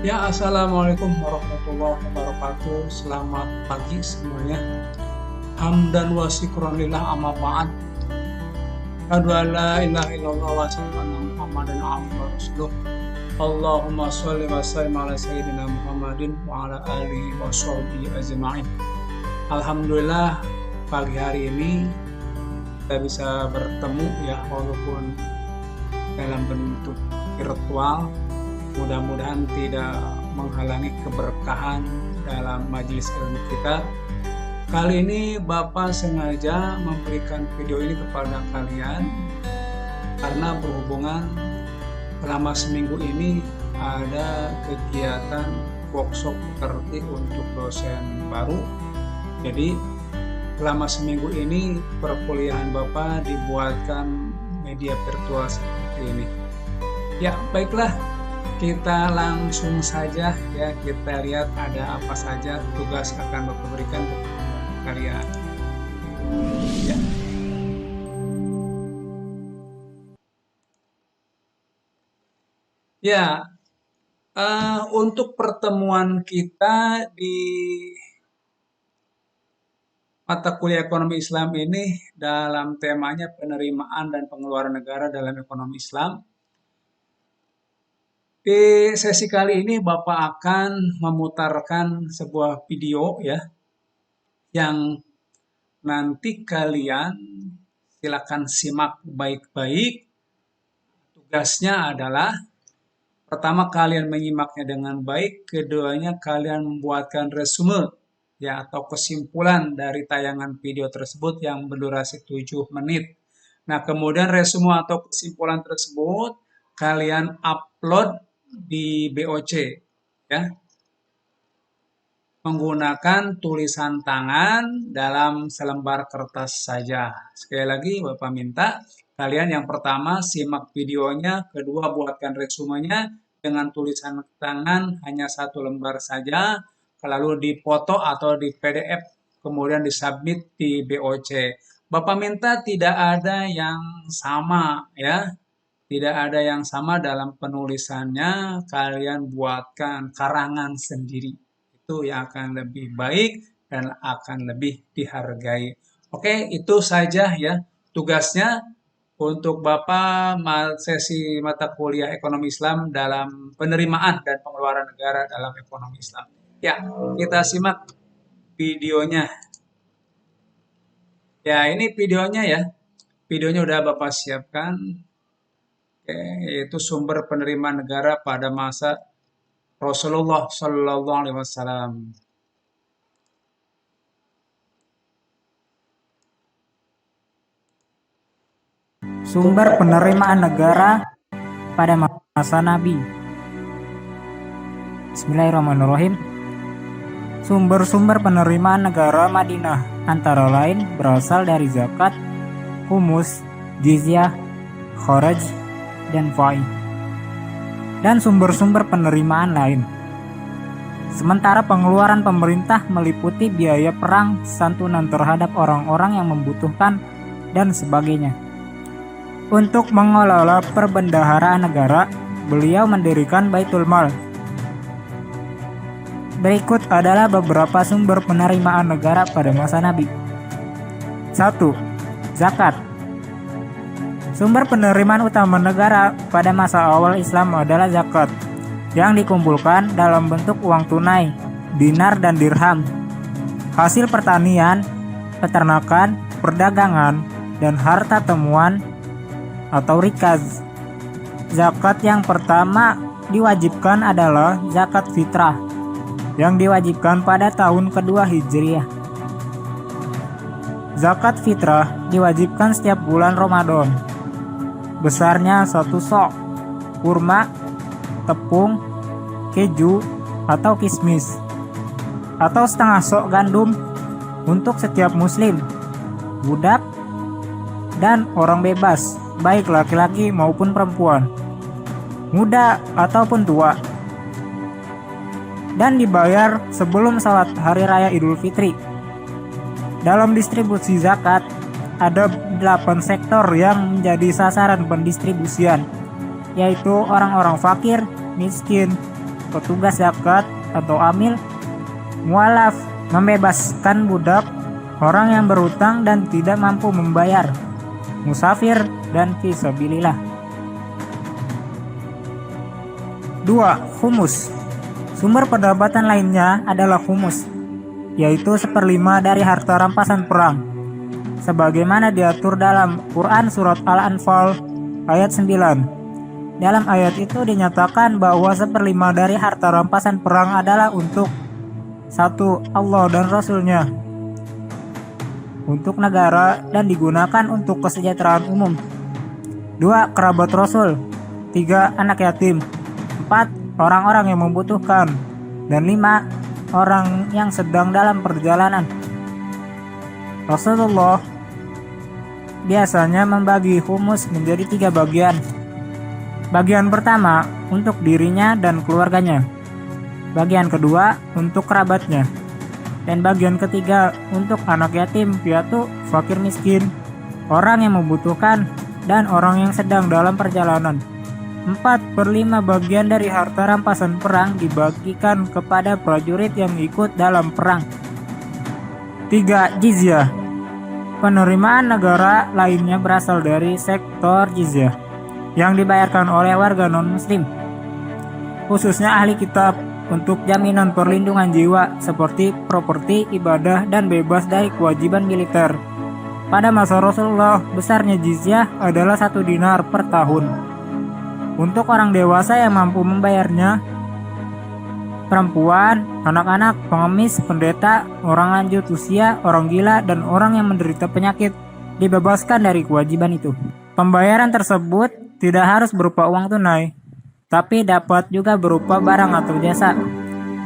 Ya, assalamualaikum warahmatullahi wabarakatuh. Selamat pagi semuanya. Hamdan wa syukran lillah amma ba'd. Asyhadu an la ilaha illallah wa asyhadu anna Muhammadan abduhu wa rasuluh. Allahumma sholli wa sallim ala sayyidina Muhammadin wa ala alihi wa sahbihi ajma'in. Alhamdulillah pagi hari ini kita bisa bertemu ya walaupun dalam bentuk virtual. Mudah-mudahan tidak menghalangi keberkahan dalam majelis ilmu kita. Kali ini Bapak sengaja memberikan video ini kepada kalian karena berhubungan selama seminggu ini ada kegiatan workshop pekerti untuk dosen baru. Jadi selama seminggu ini perkuliahan Bapak dibuatkan media virtual seperti ini. Ya, baiklah. Kita langsung saja ya, kita lihat ada apa saja tugas akan Bapak berikan kepada kalian. Ya. Ya, untuk pertemuan kita di mata kuliah ekonomi Islam ini dalam temanya penerimaan dan pengeluaran negara dalam ekonomi Islam. Di sesi kali ini Bapak akan memutarkan sebuah video ya yang nanti kalian silakan simak baik-baik. Tugasnya adalah pertama kalian menyimaknya dengan baik, keduanya kalian membuatkan resume ya atau kesimpulan dari tayangan video tersebut yang berdurasi 7 menit. Nah, kemudian resume atau kesimpulan tersebut kalian upload di BOC ya menggunakan tulisan tangan dalam selembar kertas saja. Sekali lagi Bapak minta kalian yang pertama simak videonya, kedua buatkan resumenya dengan tulisan tangan hanya 1 lembar saja, lalu dipoto atau di PDF kemudian disubmit di BOC. Bapak minta tidak ada yang sama ya. Tidak ada yang sama dalam penulisannya, kalian buatkan karangan sendiri. Itu yang akan lebih baik dan akan lebih dihargai. Oke, itu saja ya tugasnya untuk Bapak sesi mata kuliah ekonomi Islam dalam penerimaan dan pengeluaran negara dalam ekonomi Islam. Ya, kita simak videonya. Ya, ini videonya ya. Videonya udah Bapak siapkan. Yaitu sumber penerimaan negara pada masa Rasulullah Shallallahu Alaihi Wasallam. Sumber penerimaan negara pada masa Nabi. Bismillahirrahmanirrahim. Sumber-sumber penerimaan negara Madinah antara lain berasal dari zakat, humus, jizyah, kharaj, dan fai, dan sumber-sumber penerimaan lain. Sementara pengeluaran pemerintah meliputi biaya perang, santunan terhadap orang-orang yang membutuhkan, dan sebagainya. Untuk mengelola perbendaharaan negara, beliau mendirikan Baitul Mal. Berikut adalah beberapa sumber penerimaan negara pada masa Nabi. 1. Zakat. Sumber penerimaan utama negara pada masa awal Islam adalah zakat, yang dikumpulkan dalam bentuk uang tunai, dinar dan dirham, hasil pertanian, peternakan, perdagangan, dan harta temuan atau rikaz. Zakat yang pertama diwajibkan adalah zakat fitrah, yang diwajibkan pada tahun kedua Hijriah. Zakat fitrah diwajibkan setiap bulan Ramadan. Besarnya 1 sok kurma, tepung, keju, atau kismis, atau setengah sok gandum untuk setiap muslim, budak, dan orang bebas, baik laki-laki maupun perempuan, muda ataupun tua, dan dibayar sebelum salat hari raya Idul Fitri. Dalam distribusi zakat, ada 8 sektor yang menjadi sasaran pendistribusian, yaitu orang-orang fakir, miskin, petugas zakat atau amil, mualaf, membebaskan budak, orang yang berutang dan tidak mampu membayar, musafir, dan fisabilillah. 2. Humus. Sumber pendapatan lainnya adalah humus, yaitu 1/5 dari harta rampasan perang, sebagaimana diatur dalam Quran Surat Al-Anfal ayat 9. Dalam ayat itu dinyatakan bahwa 1/5 dari harta rampasan perang adalah untuk 1. Allah dan Rasul-Nya, untuk negara dan digunakan untuk kesejahteraan umum. 2. Kerabat Rasul. 3. Anak yatim. 4. Orang-orang yang membutuhkan. Dan 5. Orang yang sedang dalam perjalanan. Rasulullah biasanya membagi humus menjadi 3 bagian. Bagian pertama untuk dirinya dan keluarganya. Bagian kedua untuk kerabatnya. Dan bagian ketiga untuk anak yatim, piatu, fakir miskin, orang yang membutuhkan, dan orang yang sedang dalam perjalanan. 4/5 bagian dari harta rampasan perang dibagikan kepada prajurit yang ikut dalam perang. 3. Jizyah. Penerimaan negara lainnya berasal dari sektor jizyah yang dibayarkan oleh warga non-muslim, khususnya ahli kitab, untuk jaminan perlindungan jiwa seperti properti, ibadah, dan bebas dari kewajiban militer. Pada masa Rasulullah, besarnya jizyah adalah 1 dinar per tahun. Untuk orang dewasa yang mampu membayarnya, perempuan, anak-anak, pengemis, pendeta, orang lanjut usia, orang gila, dan orang yang menderita penyakit dibebaskan dari kewajiban itu. Pembayaran tersebut tidak harus berupa uang tunai, tapi dapat juga berupa barang atau jasa.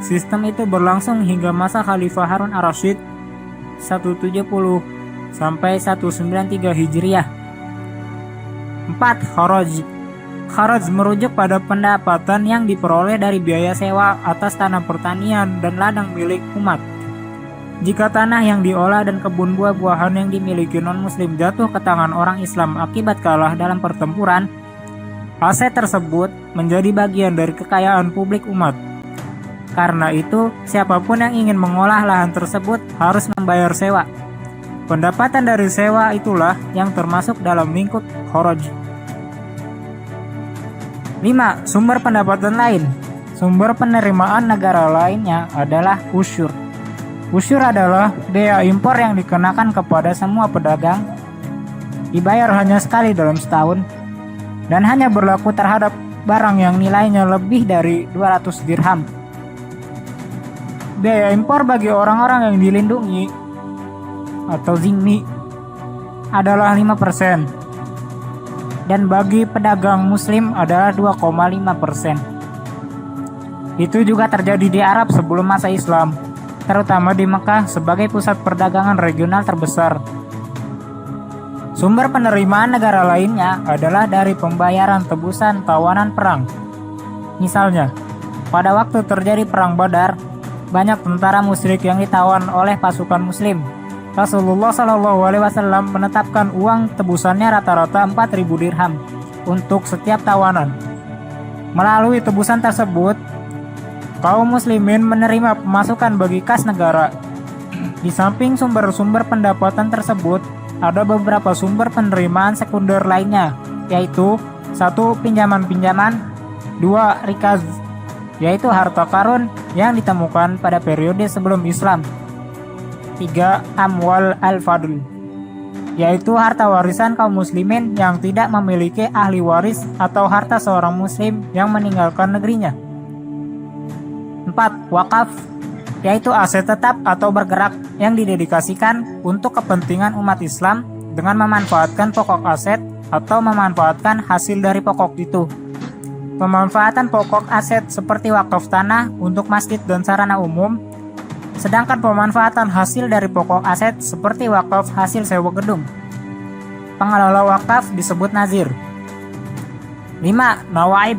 Sistem itu berlangsung hingga masa Khalifah Harun ar-Rasyid 170 sampai 193 Hijriah. 4. Kharaj. Kharaj merujuk pada pendapatan yang diperoleh dari biaya sewa atas tanah pertanian dan ladang milik umat. Jika tanah yang diolah dan kebun buah-buahan yang dimiliki non-muslim jatuh ke tangan orang Islam akibat kalah dalam pertempuran, aset tersebut menjadi bagian dari kekayaan publik umat. Karena itu, siapapun yang ingin mengolah lahan tersebut harus membayar sewa. Pendapatan dari sewa itulah yang termasuk dalam lingkup kharaj. 5. Sumber pendapatan lain. Sumber penerimaan negara lainnya adalah usyur. Usyur adalah bea impor yang dikenakan kepada semua pedagang, dibayar hanya sekali dalam setahun, dan hanya berlaku terhadap barang yang nilainya lebih dari 200 dirham. Biaya impor bagi orang-orang yang dilindungi atau zimmi adalah 5%, dan bagi pedagang muslim adalah 2,5%. Itu juga terjadi di Arab sebelum masa Islam, terutama di Mekah sebagai pusat perdagangan regional terbesar. Sumber penerimaan negara lainnya adalah dari pembayaran tebusan tawanan perang. Misalnya, pada waktu terjadi perang Badar, banyak tentara musyrik yang ditawan oleh pasukan muslim. Rasulullah SAW menetapkan uang tebusannya rata-rata 4.000 dirham untuk setiap tawanan. Melalui tebusan tersebut, kaum muslimin menerima pemasukan bagi kas negara. Di samping sumber-sumber pendapatan tersebut, ada beberapa sumber penerimaan sekunder lainnya, yaitu 1. Pinjaman-pinjaman, 2. Rikaz, yaitu harta karun yang ditemukan pada periode sebelum Islam, 3. Amwal al-fadl, yaitu harta warisan kaum muslimin yang tidak memiliki ahli waris atau harta seorang muslim yang meninggalkan negerinya. 4. Wakaf, yaitu aset tetap atau bergerak yang didedikasikan untuk kepentingan umat Islam dengan memanfaatkan pokok aset atau memanfaatkan hasil dari pokok itu. Pemanfaatan pokok aset seperti wakaf tanah untuk masjid dan sarana umum, sedangkan pemanfaatan hasil dari pokok aset seperti wakaf hasil sewa gedung. Pengelola wakaf disebut nazir. 5. Nawaib,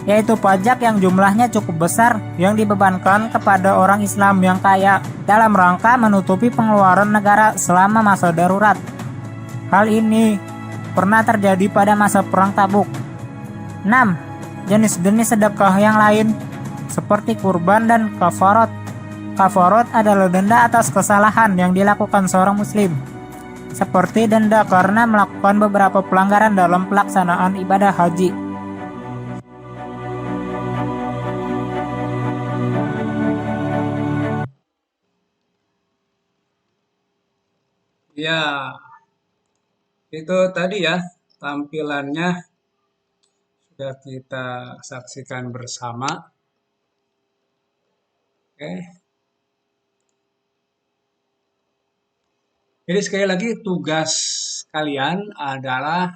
yaitu pajak yang jumlahnya cukup besar yang dibebankan kepada orang Islam yang kaya dalam rangka menutupi pengeluaran negara selama masa darurat. Hal ini pernah terjadi pada masa perang Tabuk. 6. jenis-jenis sedekah yang lain seperti kurban dan kafarat. Kafarat adalah denda atas kesalahan yang dilakukan seorang muslim, seperti denda karena melakukan beberapa pelanggaran dalam pelaksanaan ibadah haji. Ya, itu tadi ya tampilannya sudah kita saksikan bersama. Oke. Jadi sekali lagi tugas kalian adalah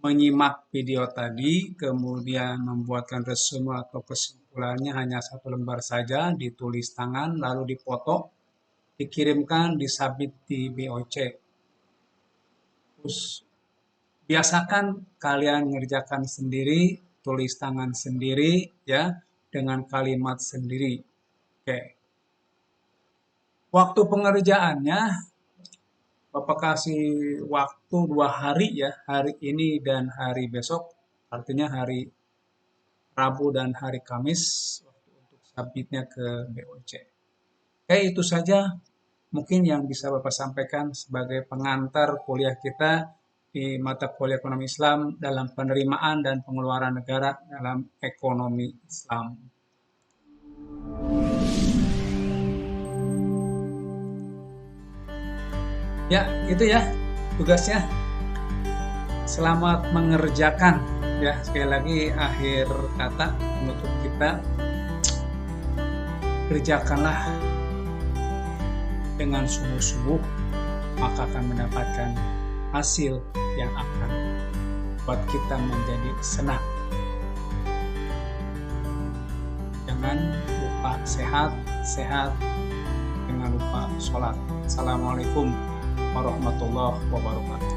menyimak video tadi, kemudian membuatkan resume atau kesimpulannya hanya 1 lembar saja, ditulis tangan, lalu dipoto, dikirimkan, disubmit di BOC. Terus biasakan kalian mengerjakan sendiri, tulis tangan sendiri, ya, dengan kalimat sendiri. Oke. Waktu pengerjaannya, Bapak kasih waktu 2 hari ya, hari ini dan hari besok, artinya hari Rabu dan hari Kamis, untuk submitnya ke BOC. Oke, itu saja mungkin yang bisa Bapak sampaikan sebagai pengantar kuliah kita di mata kuliah ekonomi Islam dalam penerimaan dan pengeluaran negara dalam ekonomi Islam. Ya, itu ya tugasnya. Selamat mengerjakan. Ya, sekali lagi akhir kata penutup kita, kerjakanlah dengan sungguh-sungguh, maka akan mendapatkan hasil yang akan buat kita menjadi senang. Jangan lupa sehat, jangan lupa sholat. Assalamualaikum warahmatullahi wabarakatuh.